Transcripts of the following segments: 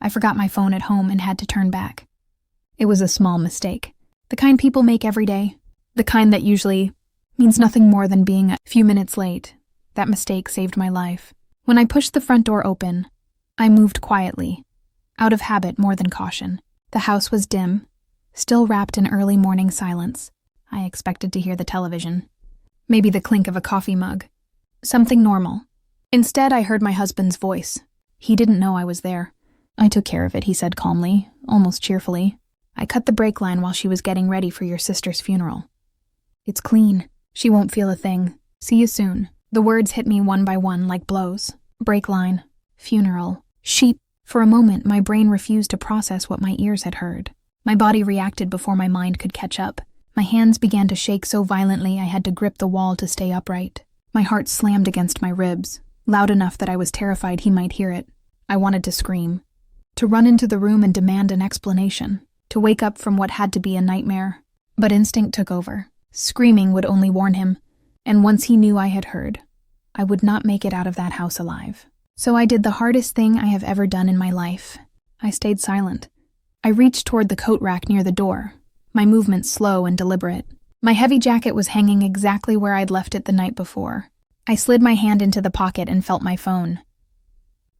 I forgot my phone at home and had to turn back. It was a small mistake. The kind people make every day. The kind that usually means nothing more than being a few minutes late. That mistake saved my life. When I pushed the front door open, I moved quietly, out of habit more than caution. The house was dim, still wrapped in early morning silence. I expected to hear the television. Maybe the clink of a coffee mug. Something normal. Instead, I heard my husband's voice. He didn't know I was there. "I took care of it," he said calmly, almost cheerfully. "I cut the brake line while she was getting ready for your sister's funeral. It's clean. She won't feel a thing. See you soon." The words hit me one by one like blows. Brake line, funeral, sheep. For a moment, my brain refused to process what my ears had heard. My body reacted before my mind could catch up. My hands began to shake so violently I had to grip the wall to stay upright. My heart slammed against my ribs, loud enough that I was terrified he might hear it. I wanted to scream, to run into the room and demand an explanation, to wake up from what had to be a nightmare. But instinct took over. Screaming would only warn him, and once he knew I had heard, I would not make it out of that house alive. So I did the hardest thing I have ever done in my life. I stayed silent. I reached toward the coat rack near the door, my movements slow and deliberate. My heavy jacket was hanging exactly where I'd left it the night before. I slid my hand into the pocket and felt my phone.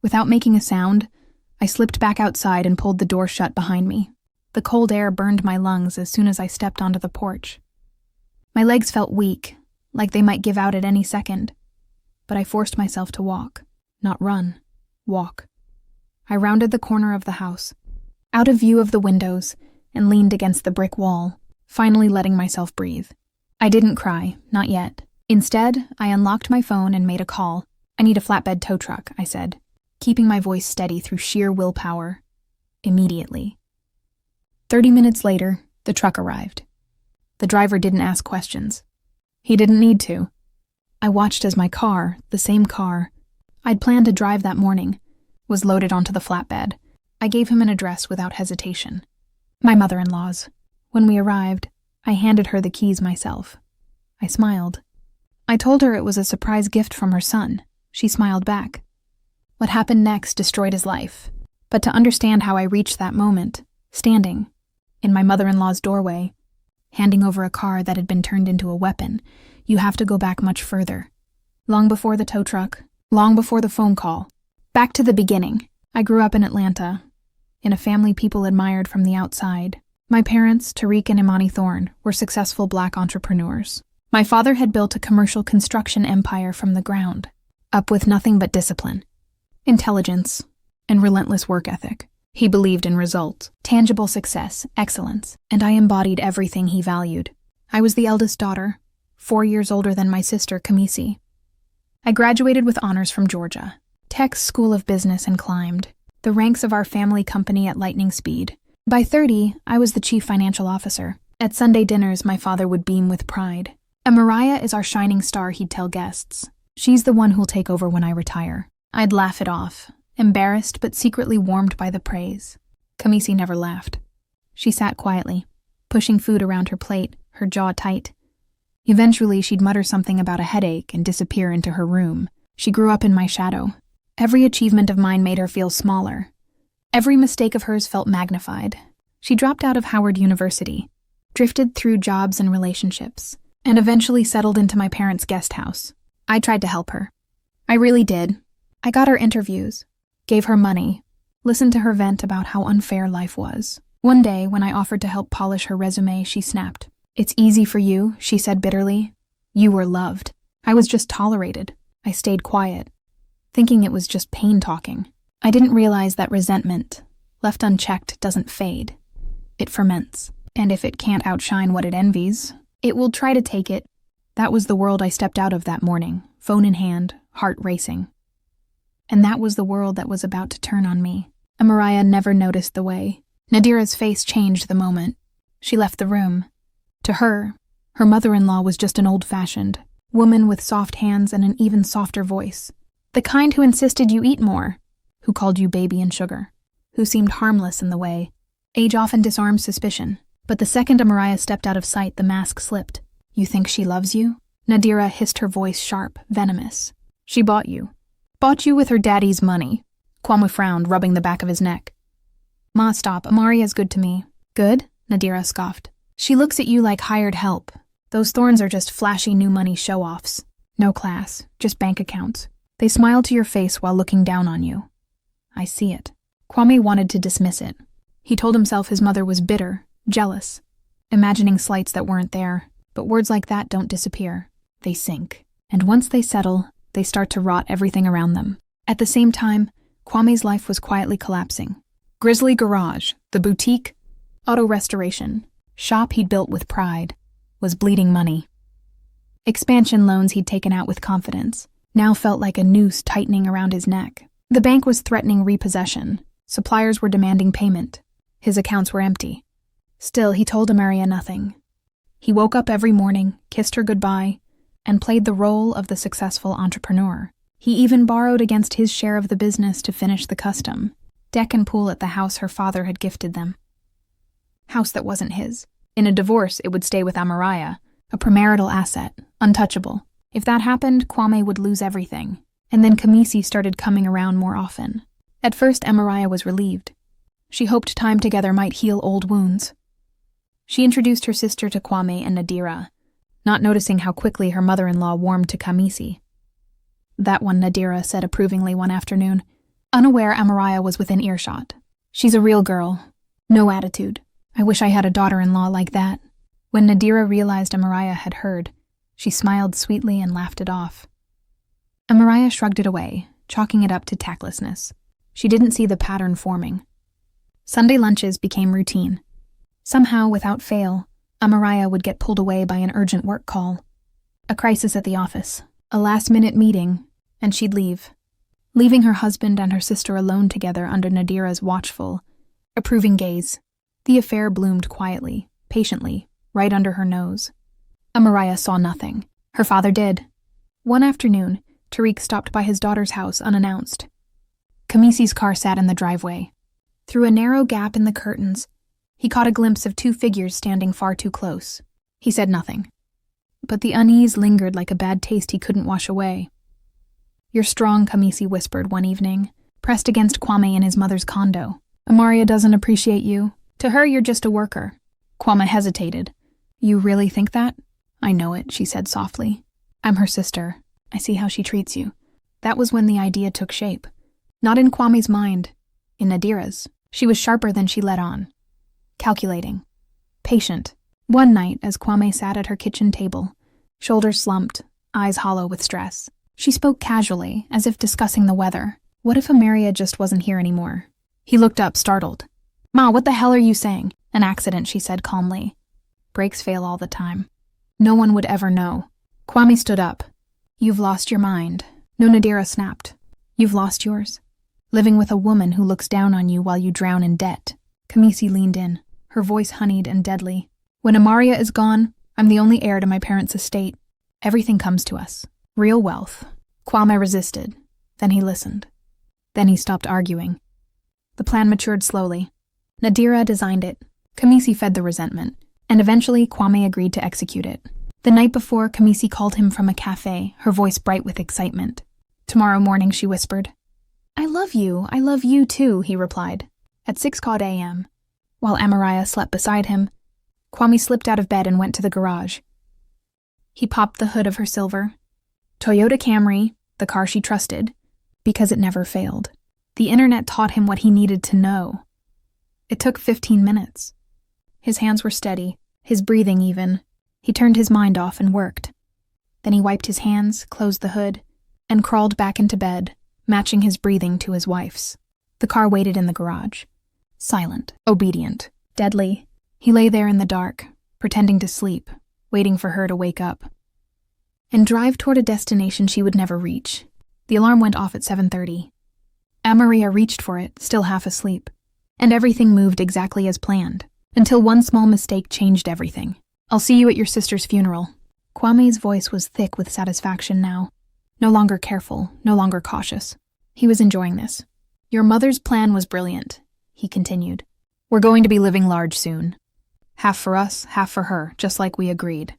Without making a sound, I slipped back outside and pulled the door shut behind me. The cold air burned my lungs as soon as I stepped onto the porch. My legs felt weak, like they might give out at any second. But I forced myself to walk. Not run. Walk. I rounded the corner of the house, out of view of the windows, and leaned against the brick wall, finally letting myself breathe. I didn't cry, not yet. Instead, I unlocked my phone and made a call. "I need a flatbed tow truck," I said, keeping my voice steady through sheer willpower. Immediately. 30 minutes later, the truck arrived. The driver didn't ask questions. He didn't need to. I watched as my car, the same car I'd planned to drive that morning, was loaded onto the flatbed. I gave him an address without hesitation. My mother-in-law's. When we arrived, I handed her the keys myself. I smiled. I told her it was a surprise gift from her son. She smiled back. What happened next destroyed his life. But to understand how I reached that moment, standing in my mother-in-law's doorway, handing over a car that had been turned into a weapon, you have to go back much further. Long before the tow truck, long before the phone call. Back to the beginning. I grew up in Atlanta, in a family people admired from the outside. My parents, Tariq and Imani Thorne, were successful Black entrepreneurs. My father had built a commercial construction empire from the ground, up with nothing but discipline, intelligence, and relentless work ethic. He believed in results, tangible success, excellence, and I embodied everything he valued. I was the eldest daughter, 4 years older than my sister, Kamisi. I graduated with honors from Georgia Tech's School of Business and climbed the ranks of our family company at lightning speed. By 30, I was the chief financial officer. At Sunday dinners, my father would beam with pride. "And Mariah is our shining star," he'd tell guests. "She's the one who'll take over when I retire." I'd laugh it off, embarrassed but secretly warmed by the praise. Kamisi never laughed. She sat quietly, pushing food around her plate, her jaw tight. Eventually, she'd mutter something about a headache and disappear into her room. She grew up in my shadow. Every achievement of mine made her feel smaller. Every mistake of hers felt magnified. She dropped out of Howard University, drifted through jobs and relationships, and eventually settled into my parents' guest house. I tried to help her. I really did. I got her interviews, gave her money, listened to her vent about how unfair life was. One day, when I offered to help polish her resume, she snapped. "It's easy for you," she said bitterly. "You were loved. I was just tolerated." I stayed quiet, thinking it was just pain talking. I didn't realize that resentment, left unchecked, doesn't fade. It ferments. And if it can't outshine what it envies, it will try to take it. That was the world I stepped out of that morning, phone in hand, heart racing. And that was the world that was about to turn on me. And Mariah never noticed the way. Nadira's face changed the moment. She left the room. To her, her mother-in-law was just an old-fashioned woman with soft hands and an even softer voice. The kind who insisted you eat more, who called you baby and sugar, who seemed harmless in the way. Age often disarms suspicion, but the second Mariah stepped out of sight, the mask slipped. "You think she loves you?" Nadira hissed, her voice sharp, venomous. "She bought you. Bought you with her daddy's money." Kwame frowned, rubbing the back of his neck. Ma, stop. Amaria's good to me. Good? Nadira scoffed. She looks at you like hired help. Those thorns are just flashy new money show-offs. No class, just bank accounts. They smile to your face while looking down on you. I see it. Kwame wanted to dismiss it. He told himself his mother was bitter, jealous, imagining slights that weren't there. But words like that don't disappear. They sink. And once they settle, they start to rot everything around them. At the same time, Kwame's life was quietly collapsing. Grizzly Garage, the boutique, auto restoration, shop he'd built with pride, was bleeding money. Expansion loans he'd taken out with confidence now felt like a noose tightening around his neck. The bank was threatening repossession. Suppliers were demanding payment. His accounts were empty. Still, he told Amaria nothing. He woke up every morning, kissed her goodbye, and played the role of the successful entrepreneur. He even borrowed against his share of the business to finish the custom, deck and pool at the house her father had gifted them. House that wasn't his. In a divorce, it would stay with Amaria, a premarital asset, untouchable. If that happened, Kwame would lose everything. And then Kamisi started coming around more often. At first, Amaria was relieved. She hoped time together might heal old wounds. She introduced her sister to Kwame and Nadira, not noticing how quickly her mother-in-law warmed to Kamisi. That one, Nadira said approvingly one afternoon, unaware Amaria was within earshot. She's a real girl. No attitude. I wish I had a daughter-in-law like that. When Nadira realized Amaria had heard, she smiled sweetly and laughed it off. Amaria shrugged it away, chalking it up to tactlessness. She didn't see the pattern forming. Sunday lunches became routine. Somehow, without fail, Amaria would get pulled away by an urgent work call. A crisis at the office, a last-minute meeting, and she'd leave, leaving her husband and her sister alone together under Nadira's watchful, approving gaze. The affair bloomed quietly, patiently, right under her nose. Amaria saw nothing. Her father did. One afternoon, Tariq stopped by his daughter's house unannounced. Kamisi's car sat in the driveway. Through a narrow gap in the curtains, he caught a glimpse of two figures standing far too close. He said nothing. But the unease lingered like a bad taste he couldn't wash away. You're strong, Kamisi whispered one evening, pressed against Kwame in his mother's condo. Amaria doesn't appreciate you. To her, you're just a worker. Kwame hesitated. You really think that? I know it, she said softly. I'm her sister. I see how she treats you. That was when the idea took shape. Not in Kwame's mind, in Nadira's. She was sharper than she let on. Calculating. Patient. One night, as Kwame sat at her kitchen table, shoulders slumped, eyes hollow with stress, she spoke casually, as if discussing the weather. What if Amaria just wasn't here anymore? He looked up, startled. Ma, what the hell are you saying? An accident, she said calmly. Breaks fail all the time. No one would ever know. Kwame stood up. You've lost your mind. No, Nadira snapped. You've lost yours. Living with a woman who looks down on you while you drown in debt. Kamisi leaned in, her voice honeyed and deadly. When Amaria is gone, I'm the only heir to my parents' estate. Everything comes to us. Real wealth. Kwame resisted. Then he listened. Then he stopped arguing. The plan matured slowly. Nadira designed it. Kamisi fed the resentment. And eventually, Kwame agreed to execute it. The night before, Kamisi called him from a cafe, her voice bright with excitement. Tomorrow morning, she whispered. I love you too, he replied. At 6 a.m., while Amaria slept beside him, Kwame slipped out of bed and went to the garage. He popped the hood of her silver Toyota Camry, the car she trusted, because it never failed. The internet taught him what he needed to know. It took 15 minutes. His hands were steady, his breathing even. He turned his mind off and worked. Then he wiped his hands, closed the hood, and crawled back into bed, matching his breathing to his wife's. The car waited in the garage. Silent, obedient, deadly. He lay there in the dark, pretending to sleep, waiting for her to wake up and drive toward a destination she would never reach. The alarm went off at 7:30. Amaria reached for it, still half asleep, and everything moved exactly as planned, until one small mistake changed everything. I'll see you at your sister's funeral. Kwame's voice was thick with satisfaction now, no longer careful, no longer cautious. He was enjoying this. Your mother's plan was brilliant, he continued. We're going to be living large soon. Half for us, half for her, just like we agreed.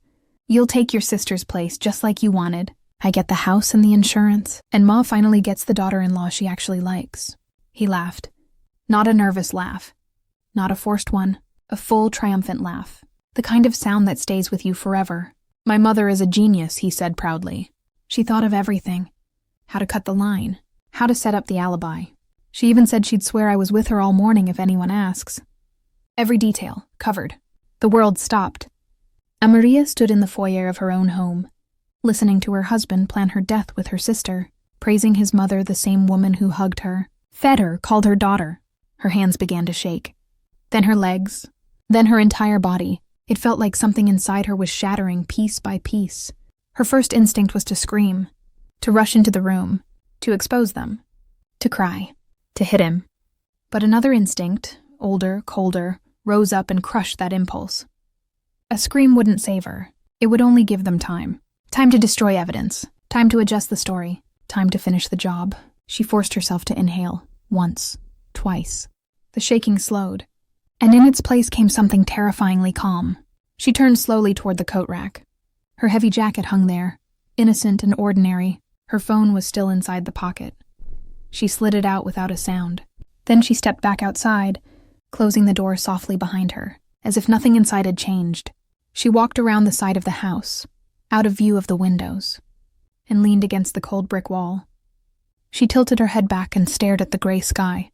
You'll take your sister's place just like you wanted. I get the house and the insurance, and Ma finally gets the daughter-in-law she actually likes. He laughed. Not a nervous laugh. not a forced one, a full, triumphant laugh. The kind of sound that stays with you forever. "My mother is a genius," he said proudly. She thought of everything. How to cut the line. How to set up the alibi. She even said she'd swear I was with her all morning if anyone asks. Every detail, covered. The world stopped. Maria stood in the foyer of her own home, listening to her husband plan her death with her sister, praising his mother, the same woman who hugged her, fed her, called her daughter. Her hands began to shake. Then her legs. Then her entire body. It felt like something inside her was shattering piece by piece. Her first instinct was to scream, to rush into the room, to expose them, to cry, to hit him. But another instinct, older, colder, rose up and crushed that impulse. A scream wouldn't save her. It would only give them time. Time to destroy evidence. Time to adjust the story. Time to finish the job. She forced herself to inhale. Once. Twice. The shaking slowed. And in its place came something terrifyingly calm. She turned slowly toward the coat rack. Her heavy jacket hung there, innocent and ordinary. Her phone was still inside the pocket. She slid it out without a sound. Then she stepped back outside, closing the door softly behind her, as if nothing inside had changed. She walked around the side of the house, out of view of the windows, and leaned against the cold brick wall. She tilted her head back and stared at the gray sky,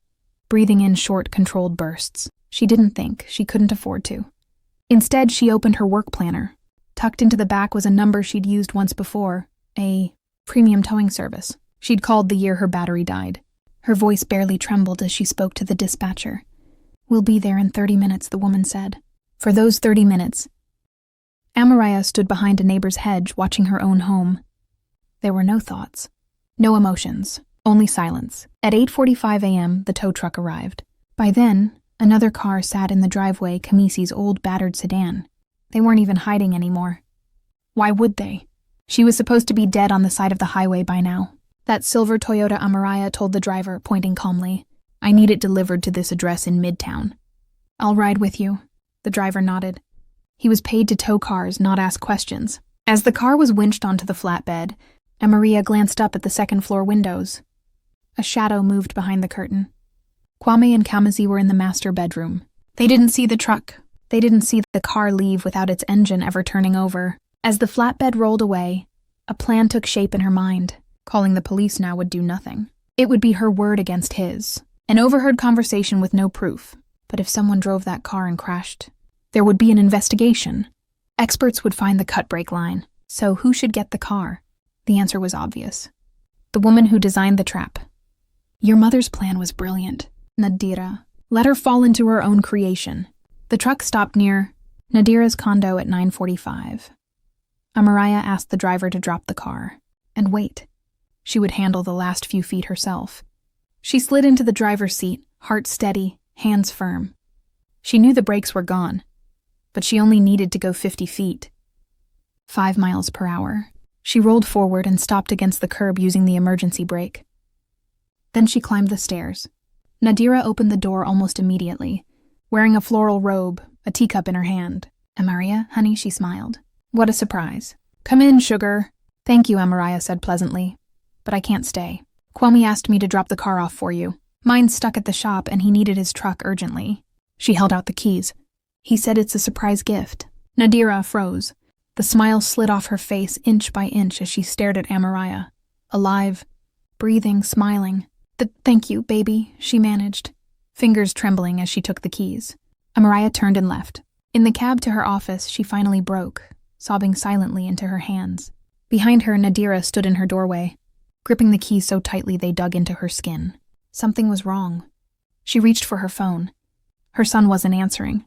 breathing in short, controlled bursts. She didn't think. She couldn't afford to. Instead, she opened her work planner. Tucked into the back was a number she'd used once before, a premium towing service. She'd called the year her battery died. Her voice barely trembled as she spoke to the dispatcher. "We'll be there in 30 minutes, the woman said. For those 30 minutes, Amaria stood behind a neighbor's hedge, watching her own home. There were no thoughts, no emotions, only silence. At 8:45 a.m., the tow truck arrived. By then, another car sat in the driveway, Kamisi's old battered sedan. They weren't even hiding anymore. Why would they? She was supposed to be dead on the side of the highway by now. That silver Toyota Amaria told the driver, pointing calmly, "I need it delivered to this address in Midtown." "I'll ride with you." The driver nodded. He was paid to tow cars, not ask questions. As the car was winched onto the flatbed, Maria glanced up at the second-floor windows. A shadow moved behind the curtain. Kwame and Kamisi were in the master bedroom. They didn't see the truck. They didn't see the car leave without its engine ever turning over. As the flatbed rolled away, a plan took shape in her mind. Calling the police now would do nothing. It would be her word against his. An overheard conversation with no proof. But if someone drove that car and crashed, there would be an investigation. Experts would find the cut-brake line. So who should get the car? The answer was obvious. The woman who designed the trap. Your mother's plan was brilliant, Nadira. Let her fall into her own creation. The truck stopped near Nadira's condo at 9:45. Amaria asked the driver to drop the car and wait. She would handle the last few feet herself. She slid into the driver's seat, heart steady, hands firm. She knew the brakes were gone, but she only needed to go 50 feet. 5 miles per hour. She rolled forward and stopped against the curb using the emergency brake. Then she climbed the stairs. Nadira opened the door almost immediately, wearing a floral robe, a teacup in her hand. "Amaria, honey," she smiled. "What a surprise." "Come in, sugar." "Thank you," Amaria said pleasantly. "But I can't stay. Kwame asked me to drop the car off for you. Mine's stuck at the shop and he needed his truck urgently." She held out the keys. "He said it's a surprise gift." Nadira froze. The smile slid off her face inch by inch as she stared at Amaria. Alive, breathing, smiling. "Thank you, baby," she managed, fingers trembling as she took the keys. Amaria turned and left. In the cab to her office, she finally broke, sobbing silently into her hands. Behind her, Nadira stood in her doorway, gripping the keys so tightly they dug into her skin. Something was wrong. She reached for her phone. Her son wasn't answering.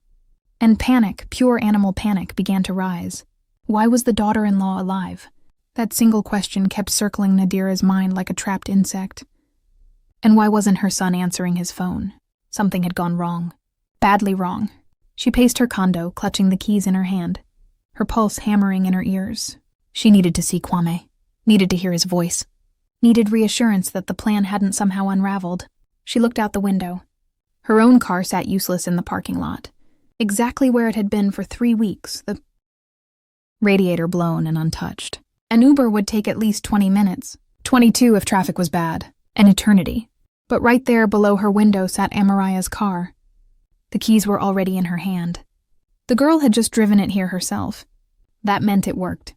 And panic, pure animal panic, began to rise. Why was the daughter-in-law alive? That single question kept circling Nadira's mind like a trapped insect. And why wasn't her son answering his phone? Something had gone wrong. Badly wrong. She paced her condo, clutching the keys in her hand, her pulse hammering in her ears. She needed to see Kwame, needed to hear his voice, needed reassurance that the plan hadn't somehow unraveled. She looked out the window. Her own car sat useless in the parking lot, exactly where it had been for 3 weeks, the radiator blown and untouched. An Uber would take at least 20 minutes, 22 if traffic was bad, an eternity. But right there below her window sat Amaria's car. The keys were already in her hand. The girl had just driven it here herself. That meant it worked.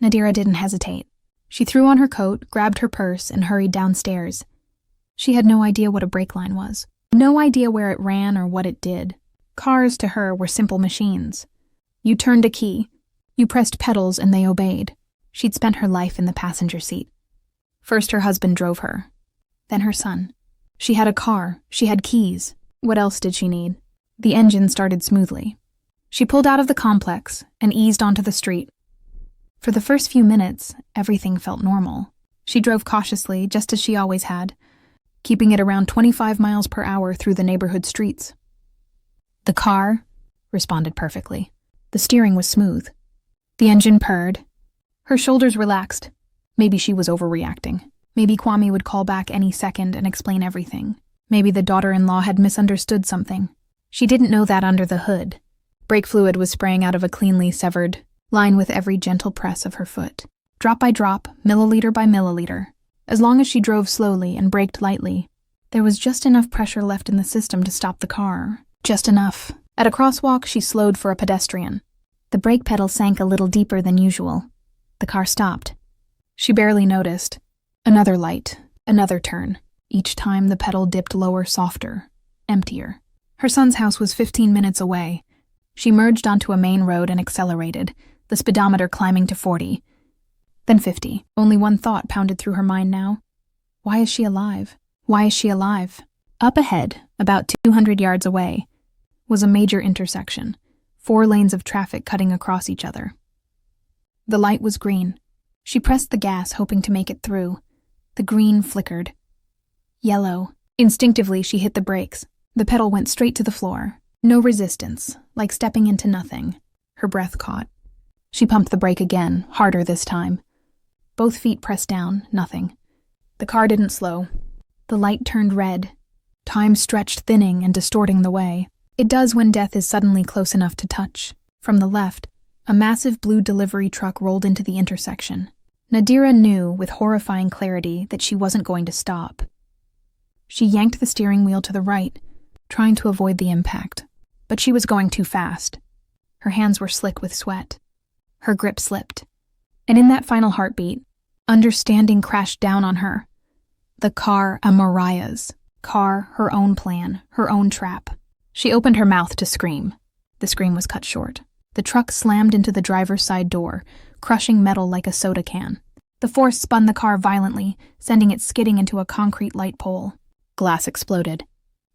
Nadira didn't hesitate. She threw on her coat, grabbed her purse, and hurried downstairs. She had no idea what a brake line was. No idea where it ran or what it did. Cars, to her, were simple machines. You turned a key. You pressed pedals and they obeyed. She'd spent her life in the passenger seat. First her husband drove her. Then her son. She had a car. She had keys. What else did she need? The engine started smoothly. She pulled out of the complex and eased onto the street. For the first few minutes, everything felt normal. She drove cautiously, just as she always had, keeping it around 25 miles per hour through the neighborhood streets. The car responded perfectly. The steering was smooth. The engine purred. Her shoulders relaxed. Maybe she was overreacting. Maybe Kwame would call back any second and explain everything. Maybe the daughter-in-law had misunderstood something. She didn't know that under the hood. Brake fluid was spraying out of a cleanly severed line with every gentle press of her foot. Drop by drop, milliliter by milliliter. As long as she drove slowly and braked lightly, there was just enough pressure left in the system to stop the car. Just enough. At a crosswalk, she slowed for a pedestrian. The brake pedal sank a little deeper than usual. The car stopped. She barely noticed. Another light, another turn. Each time the pedal dipped lower, softer, emptier. Her son's house was 15 minutes away. She merged onto a main road and accelerated, the speedometer climbing to 40. Then 50. Only one thought pounded through her mind now. Why is she alive? Why is she alive? Up ahead, about 200 yards away, was a major intersection, 4 lanes of traffic cutting across each other. The light was green. She pressed the gas, hoping to make it through. The green flickered. Yellow. Instinctively, she hit the brakes. The pedal went straight to the floor. No resistance, like stepping into nothing. Her breath caught. She pumped the brake again, harder this time. Both feet pressed down, nothing. The car didn't slow. The light turned red. Time stretched, thinning and distorting the way. It does when death is suddenly close enough to touch. From the left, a massive blue delivery truck rolled into the intersection. Nadira knew with horrifying clarity that she wasn't going to stop. She yanked the steering wheel to the right, trying to avoid the impact. But she was going too fast. Her hands were slick with sweat. Her grip slipped. And in that final heartbeat, understanding crashed down on her. The car, Amariah's. Car, her own plan, her own trap. She opened her mouth to scream. The scream was cut short. The truck slammed into the driver's side door, crushing metal like a soda can. The force spun the car violently, sending it skidding into a concrete light pole. Glass exploded.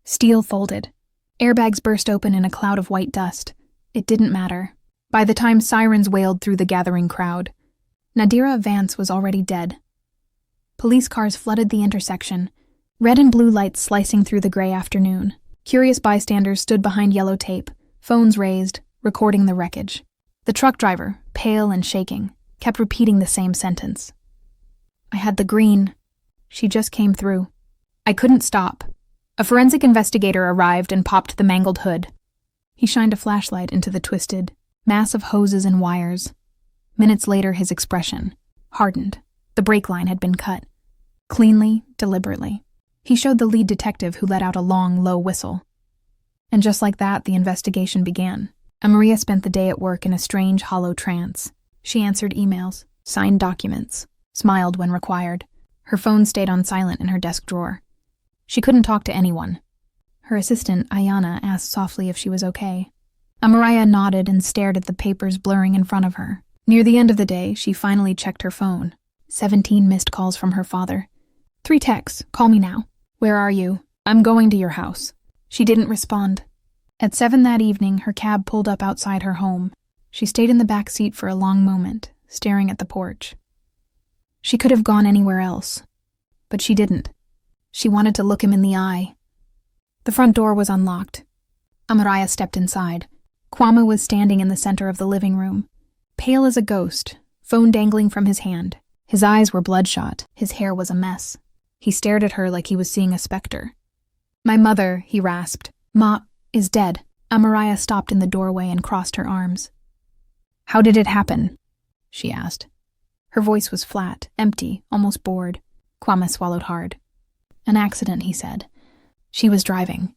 Steel folded. Airbags burst open in a cloud of white dust. It didn't matter. By the time sirens wailed through the gathering crowd, Nadira Vance was already dead. Police cars flooded the intersection, red and blue lights slicing through the gray afternoon. Curious bystanders stood behind yellow tape, phones raised, recording the wreckage. The truck driver, pale and shaking, kept repeating the same sentence. I had the green. She just came through. I couldn't stop. A forensic investigator arrived and popped the mangled hood. He shined a flashlight into the twisted mass of hoses and wires. Minutes later, his expression hardened. The brake line had been cut. Cleanly, deliberately. He showed the lead detective, who let out a long, low whistle. And just like that, the investigation began. Maria spent the day at work in a strange, hollow trance. She answered emails, signed documents, smiled when required. Her phone stayed on silent in her desk drawer. She couldn't talk to anyone. Her assistant, Ayana, asked softly if she was okay. Amariah nodded and stared at the papers blurring in front of her. Near the end of the day, she finally checked her phone. 17 missed calls from her father. 3 texts, call me now. Where are you? I'm going to your house. She didn't respond. At 7 that evening, her cab pulled up outside her home. She stayed in the back seat for a long moment, staring at the porch. She could have gone anywhere else, but she didn't. She wanted to look him in the eye. The front door was unlocked. Amariah stepped inside. Kwame was standing in the center of the living room, pale as a ghost, phone dangling from his hand. His eyes were bloodshot. His hair was a mess. He stared at her like he was seeing a specter. My mother, he rasped. Ma is dead. Amariah stopped in the doorway and crossed her arms. How did it happen? She asked. Her voice was flat, empty, almost bored. Kwame swallowed hard. An accident, he said. She was driving.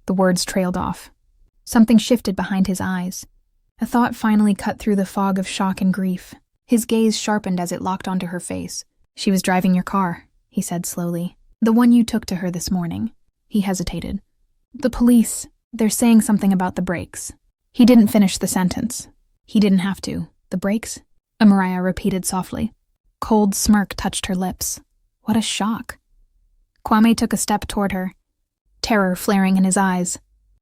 The words trailed off. Something shifted behind his eyes. A thought finally cut through the fog of shock and grief. His gaze sharpened as it locked onto her face. "She was driving your car," he said slowly. "The one you took to her this morning." He hesitated. "The police, they're saying something about the brakes." He didn't finish the sentence. He didn't have to. "The brakes?" Amariah repeated softly. Cold smirk touched her lips. What a shock. Kwame took a step toward her, terror flaring in his eyes.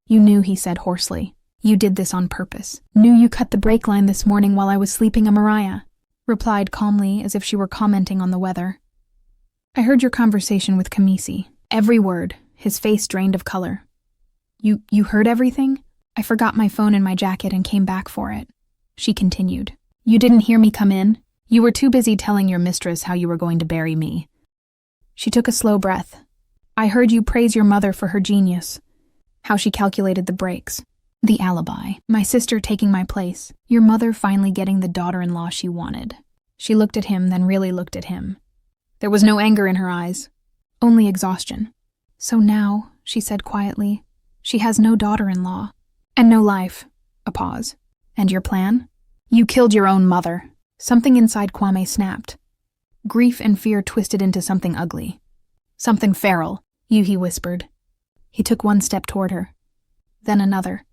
"You knew," he said hoarsely. "You did this on purpose. Knew you cut the brake line this morning while I was sleeping." Amariah replied calmly, as if she were commenting on the weather. "I heard your conversation with Kamisi. Every word." His face drained of color. You heard everything? "I forgot my phone in my jacket and came back for it." She continued. "You didn't hear me come in? You were too busy telling your mistress how you were going to bury me." She took a slow breath. "I heard you praise your mother for her genius. How she calculated the brakes. The alibi. My sister taking my place. Your mother finally getting the daughter-in-law she wanted." She looked at him, then really looked at him. There was no anger in her eyes, only exhaustion. "So now," she said quietly, "she has no daughter-in-law. And no life." A pause. "And your plan?" "You killed your own mother." Something inside Kwame snapped. Grief and fear twisted into something ugly. "Something feral." He whispered. He took one step toward her. Then another.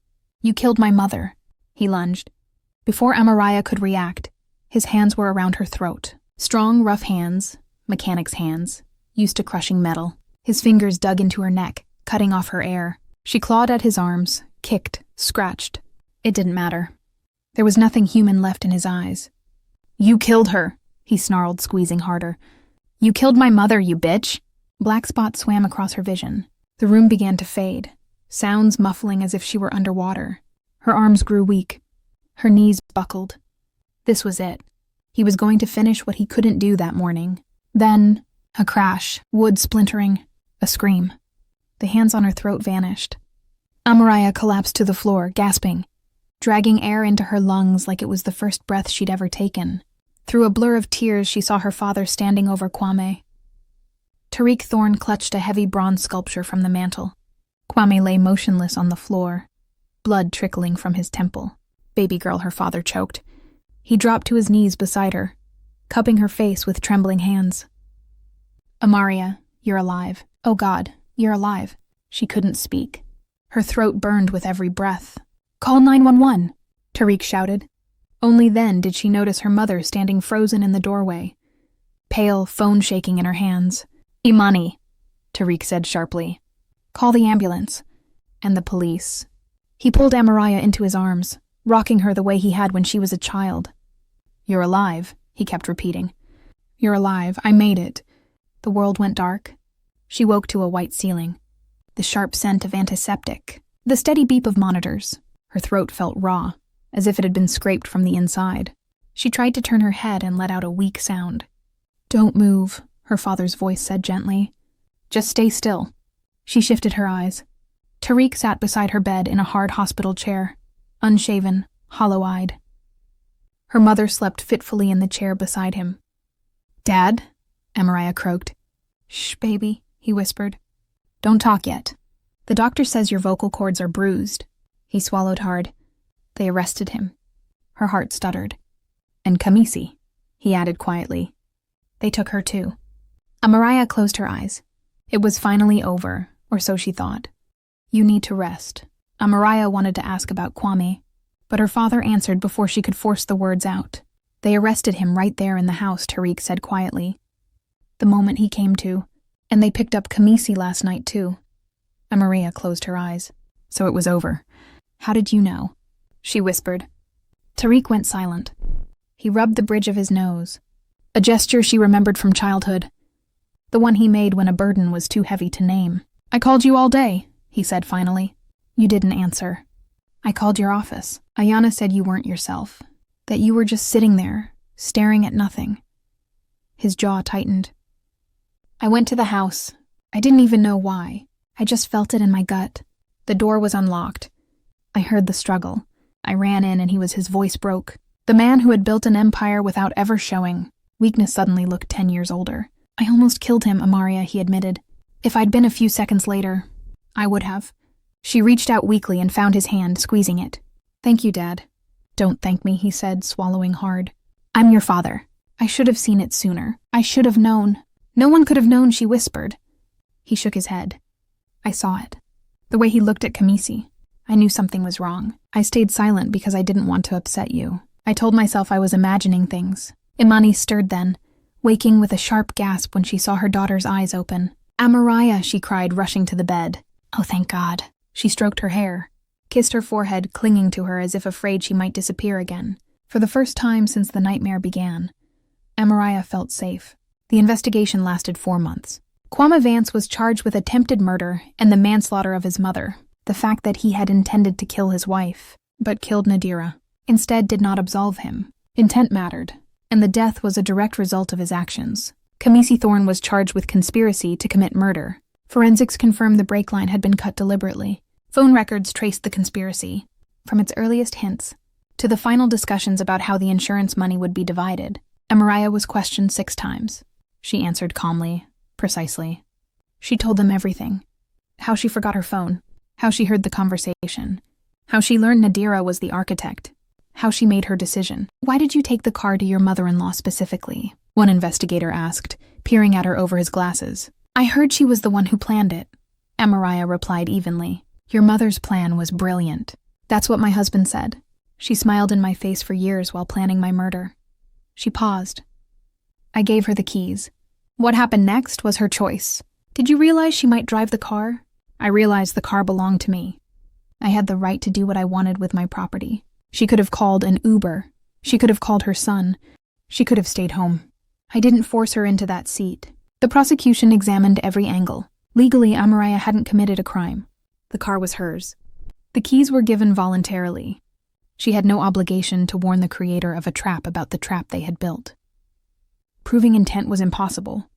"You killed my mother." He lunged. Before Amariah could react, his hands were around her throat. Strong, rough hands, mechanic's hands, used to crushing metal. His fingers dug into her neck, cutting off her air. She clawed at his arms, kicked, scratched. It didn't matter. There was nothing human left in his eyes. "You killed her," he snarled, squeezing harder. "You killed my mother, you bitch." Black spots swam across her vision. The room began to fade, sounds muffling as if she were underwater. Her arms grew weak. Her knees buckled. This was it. He was going to finish what he couldn't do that morning. Then, a crash, wood splintering, a scream. The hands on her throat vanished. Amariah collapsed to the floor, gasping, dragging air into her lungs like it was the first breath she'd ever taken. Through a blur of tears, she saw her father standing over Kwame. Tariq Thorne clutched a heavy bronze sculpture from the mantel. Kwame lay motionless on the floor, blood trickling from his temple. "Baby girl," her father choked. He dropped to his knees beside her, cupping her face with trembling hands. "Amariah, you're alive. Oh God, you're alive." She couldn't speak. Her throat burned with every breath. "Call 911, Tariq shouted. Only then did she notice her mother standing frozen in the doorway, pale, phone shaking in her hands. "Imani," Tariq said sharply. "Call the ambulance." And the police. He pulled Amariah into his arms, rocking her the way he had when she was a child. "You're alive," he kept repeating. "You're alive. I made it." The world went dark. She woke to a white ceiling, the sharp scent of antiseptic, the steady beep of monitors. Her throat felt raw, as if it had been scraped from the inside. She tried to turn her head and let out a weak sound. "Don't move," her father's voice said gently. "Just stay still." She shifted her eyes. Tariq sat beside her bed in a hard hospital chair, unshaven, hollow-eyed. Her mother slept fitfully in the chair beside him. "Dad?" Amariah croaked. "Shh, baby," he whispered. "Don't talk yet. The doctor says your vocal cords are bruised." He swallowed hard. They arrested him. Her heart stuttered. "And Kamisi," he added quietly. "They took her too." Amariah closed her eyes. It was finally over, or so she thought. "You need to rest." Amariah wanted to ask about Kwame, but her father answered before she could force the words out. "They arrested him right there in the house," Tariq said quietly. "The moment he came to. And they picked up Kamisi last night too." Amariah closed her eyes. "So it was over. How did you know?" she whispered. Tariq went silent. He rubbed the bridge of his nose, a gesture she remembered from childhood, the one he made when a burden was too heavy to name. "I called you all day," he said finally. "You didn't answer." "I called your office. Ayana said you weren't yourself, that you were just sitting there, staring at nothing." His jaw tightened. "I went to the house. I didn't even know why. I just felt it in my gut. The door was unlocked. I heard the struggle. I ran in and his voice broke. The man who had built an empire without ever showing. Weakness suddenly looked 10 years older. I almost killed him, Amariah, he admitted. If I'd been a few seconds later, I would have. She reached out weakly and found his hand, squeezing it. "Thank you, Dad." "Don't thank me," he said, swallowing hard. "I'm your father. I should have seen it sooner. I should have known." "No one could have known," she whispered. He shook his head. "I saw it. The way he looked at Kamisi. I knew something was wrong. I stayed silent because I didn't want to upset you. I told myself I was imagining things." Imani stirred then, waking with a sharp gasp when she saw her daughter's eyes open. "Amaraya," she cried, rushing to the bed. "Oh, thank God." She stroked her hair, kissed her forehead, clinging to her as if afraid she might disappear again. For the first time since the nightmare began, Amaraya felt safe. The investigation lasted 4 months. Kwame Vance was charged with attempted murder and the manslaughter of his mother. The fact that he had intended to kill his wife, but killed Nadira, instead did not absolve him. Intent mattered, and the death was a direct result of his actions. Kamisi Thorne was charged with conspiracy to commit murder. Forensics confirmed the brake line had been cut deliberately. Phone records traced the conspiracy, from its earliest hints to the final discussions about how the insurance money would be divided. Amaraya was questioned 6 times. She answered calmly, precisely. She told them everything. How she forgot her phone, how she heard the conversation, how she learned Nadira was the architect, how she made her decision. "Why did you take the car to your mother-in-law specifically?" one investigator asked, peering at her over his glasses. "I heard she was the one who planned it," Amaraya replied evenly. "Your mother's plan was brilliant." "That's what my husband said. She smiled in my face for years while planning my murder." She paused. I gave her the keys. What happened next was her choice. "Did you realize she might drive the car?" "I realized the car belonged to me. I had the right to do what I wanted with my property. She could have called an Uber. She could have called her son. She could have stayed home. I didn't force her into that seat." The prosecution examined every angle. Legally, Amaraya hadn't committed a crime. The car was hers. The keys were given voluntarily. She had no obligation to warn the creator of a trap about the trap they had built. Proving intent was impossible.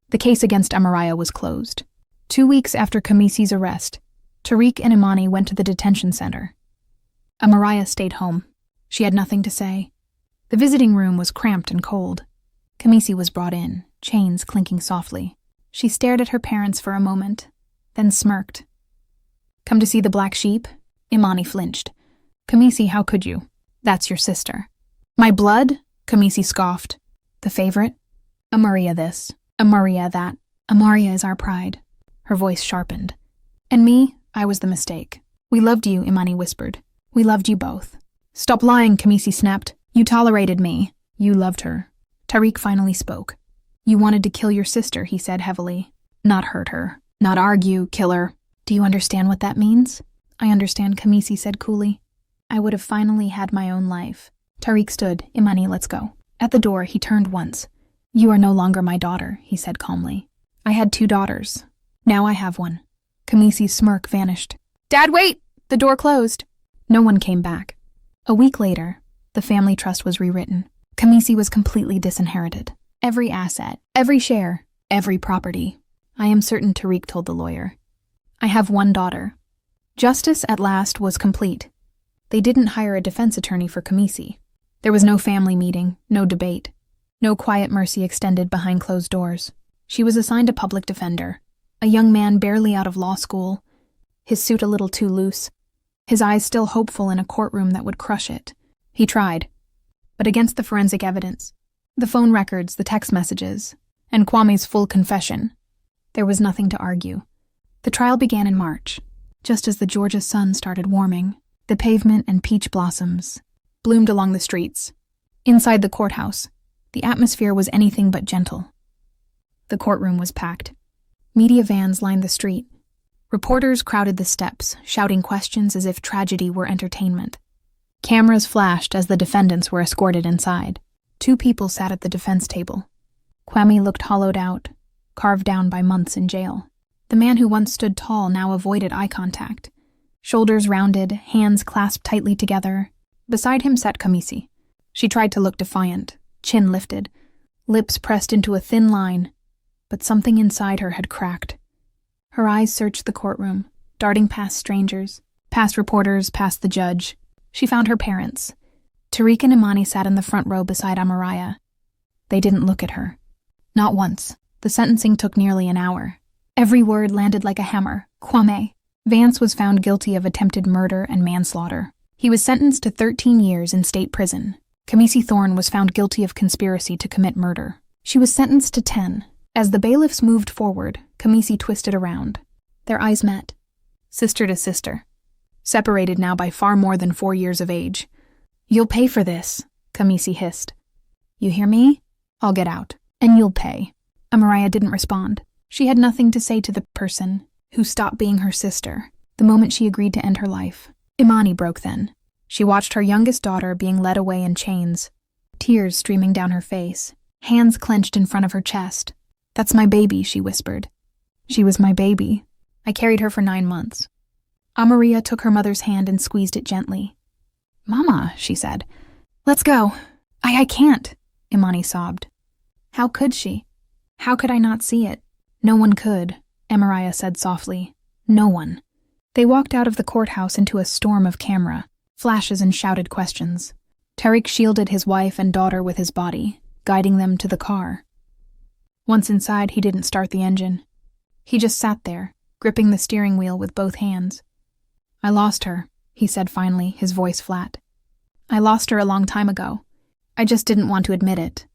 The case against Amaraya was closed. 2 weeks after Kamisi's arrest, Tariq and Imani went to the detention center. Amaraya stayed home. She had nothing to say. The visiting room was cramped and cold. Kamisi was brought in, chains clinking softly. She stared at her parents for a moment, then smirked. "Come to see the black sheep?" Imani flinched. "Kamisi, how could you? That's your sister." "My blood?" Kamisi scoffed. "The favorite? Amaria this, Amaria that. Amaria is our pride." Her voice sharpened. "And me? I was the mistake." "We loved you," Imani whispered. "We loved you both." "Stop lying," Kamisi snapped. "You tolerated me. You loved her." Tariq finally spoke. "You wanted to kill your sister," he said heavily. "Not hurt her. Not argue, kill her." "Do you understand what that means?" "I understand," Kamisi said coolly. "I would have finally had my own life." Tariq stood. "Imani, let's go." At the door, he turned once. "You are no longer my daughter," he said calmly. "I had 2 daughters. Now I have one." Kamisi's smirk vanished. "Dad, wait!" The door closed. No one came back. A week later, the family trust was rewritten. Kamisi was completely disinherited. Every asset, every share, every property. I am certain, Tariq told the lawyer. "I have 1 daughter." Justice at last was complete. They didn't hire a defense attorney for Kamisi. There was no family meeting, no debate, no quiet mercy extended behind closed doors. She was assigned a public defender, a young man barely out of law school, his suit a little too loose, his eyes still hopeful in a courtroom that would crush it. He tried, but against the forensic evidence, the phone records, the text messages, and Kwame's full confession, there was nothing to argue. The trial began in March, just as the Georgia sun started warming. The pavement and peach blossoms bloomed along the streets. Inside the courthouse, the atmosphere was anything but gentle. The courtroom was packed. Media vans lined the street. Reporters crowded the steps, shouting questions as if tragedy were entertainment. Cameras flashed as the defendants were escorted inside. 2 people sat at the defense table. Kwame looked hollowed out, carved down by months in jail. The man who once stood tall now avoided eye contact. Shoulders rounded, hands clasped tightly together. Beside him sat Kamisi. She tried to look defiant, chin lifted, lips pressed into a thin line, but something inside her had cracked. Her eyes searched the courtroom, darting past strangers, past reporters, past the judge. She found her parents. Tariq and Imani sat in the front row beside Amaraya. They didn't look at her. Not once. The sentencing took nearly an hour. Every word landed like a hammer. Kwame. Vance was found guilty of attempted murder and manslaughter. He was sentenced to 13 years in state prison. Kamisi Thorne was found guilty of conspiracy to commit murder. She was sentenced to 10. As the bailiffs moved forward, Kamisi twisted around. Their eyes met. Sister to sister. Separated now by far more than 4 years of age. "You'll pay for this," Kamisi hissed. "You hear me? I'll get out, and you'll pay." Amariah didn't respond. She had nothing to say to the person who stopped being her sister the moment she agreed to end her life. Imani broke then. She watched her youngest daughter being led away in chains, tears streaming down her face, hands clenched in front of her chest. "That's my baby," she whispered. "She was my baby. I carried her for 9 months." Amariah took her mother's hand and squeezed it gently. "Mama," she said. "Let's go." I can't," Imani sobbed. How could she? How could I not see it? "No one could," Amariah said softly. "No one." They walked out of the courthouse into a storm of camera, flashes and shouted questions. Tariq shielded his wife and daughter with his body, guiding them to the car. Once inside, he didn't start the engine. He just sat there, gripping the steering wheel with both hands. "I lost her," he said finally, his voice flat. "I lost her a long time ago. I just didn't want to admit it."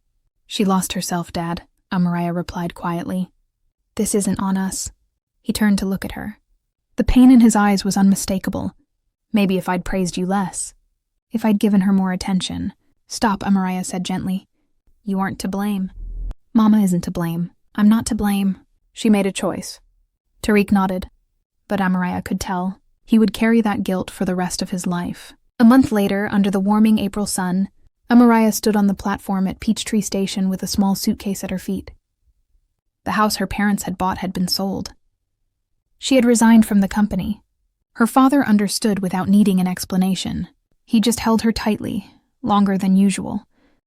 "She lost herself, Dad," Amariah replied quietly. "This isn't on us." He turned to look at her. The pain in his eyes was unmistakable. "Maybe if I'd praised you less. If I'd given her more attention." "Stop," Amariah said gently. "You aren't to blame." "Mama isn't to blame. I'm not to blame." She made a choice. Tariq nodded. But Amariah could tell he would carry that guilt for the rest of his life. A month later, under the warming April sun, Amariah stood on the platform at Peachtree Station with a small suitcase at her feet. The house her parents had bought had been sold. She had resigned from the company. Her father understood without needing an explanation. He just held her tightly, longer than usual,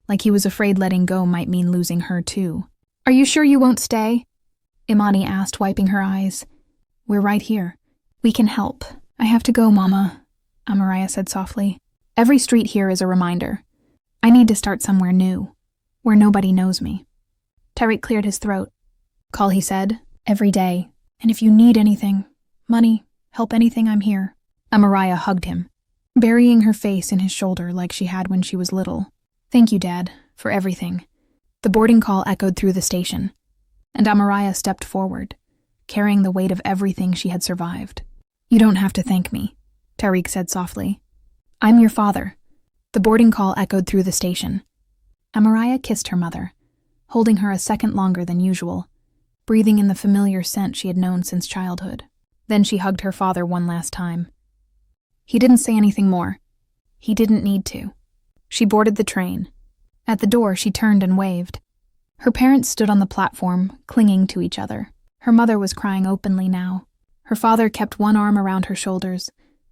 like he was afraid letting go might mean losing her too. "Are you sure you won't stay?" Imani asked, wiping her eyes. "We're right here. We can help." "I have to go, Mama," Amariah said softly. "Every street here is a reminder. I need to start somewhere new, where nobody knows me." Tariq cleared his throat. "Call," he said, "every day. And if you need anything, money, help, anything, I'm here." Amariah hugged him, burying her face in his shoulder like she had when she was little. "Thank you, Dad, for everything." The boarding call echoed through the station, and Amariah stepped forward, carrying the weight of everything she had survived. "You don't have to thank me," Tariq said softly. "I'm your father." The boarding call echoed through the station. Amariah kissed her mother, holding her a second longer than usual, breathing in the familiar scent she had known since childhood. Then she hugged her father one last time. He didn't say anything more. He didn't need to. She boarded the train. At the door, she turned and waved. Her parents stood on the platform, clinging to each other. Her mother was crying openly now. Her father kept one arm around her shoulders,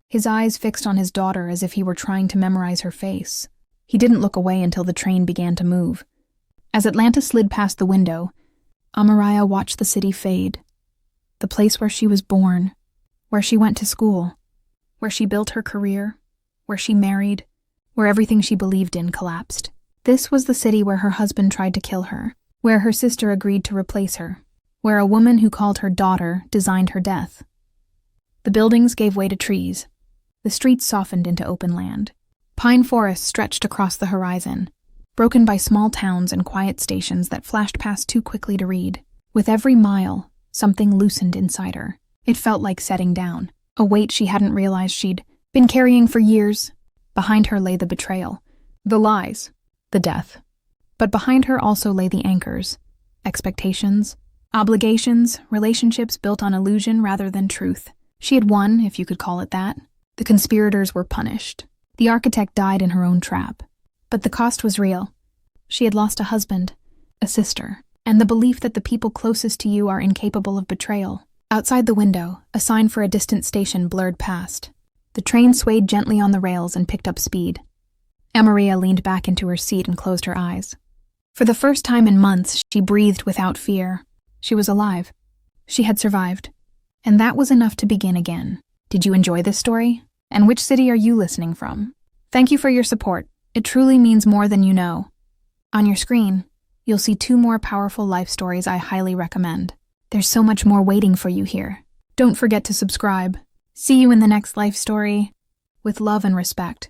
his eyes fixed on his daughter as if he were trying to memorize her face. He didn't look away until the train began to move. As Atlanta slid past the window, Amariah watched the city fade. The place where she was born, where she went to school, where she built her career, where she married, where everything she believed in collapsed. This was the city where her husband tried to kill her, where her sister agreed to replace her, where a woman who called her daughter designed her death. The buildings gave way to trees. The streets softened into open land. Pine forests stretched across the horizon, broken by small towns and quiet stations that flashed past too quickly to read. With every mile, something loosened inside her. It felt like setting down, a weight she hadn't realized she'd been carrying for years. Behind her lay the betrayal, the lies, the death. But behind her also lay the anchors, expectations, obligations, relationships built on illusion rather than truth. She had won, if you could call it that. The conspirators were punished. The architect died in her own trap. But the cost was real. She had lost a husband, a sister, and the belief that the people closest to you are incapable of betrayal. Outside the window, a sign for a distant station blurred past. The train swayed gently on the rails and picked up speed. Amariah leaned back into her seat and closed her eyes. For the first time in months, she breathed without fear. She was alive. She had survived. And that was enough to begin again. Did you enjoy this story? And which city are you listening from? Thank you for your support. It truly means more than you know. On your screen, you'll see 2 more powerful life stories I highly recommend. There's so much more waiting for you here. Don't forget to subscribe, See you in the next life story. With love and respect.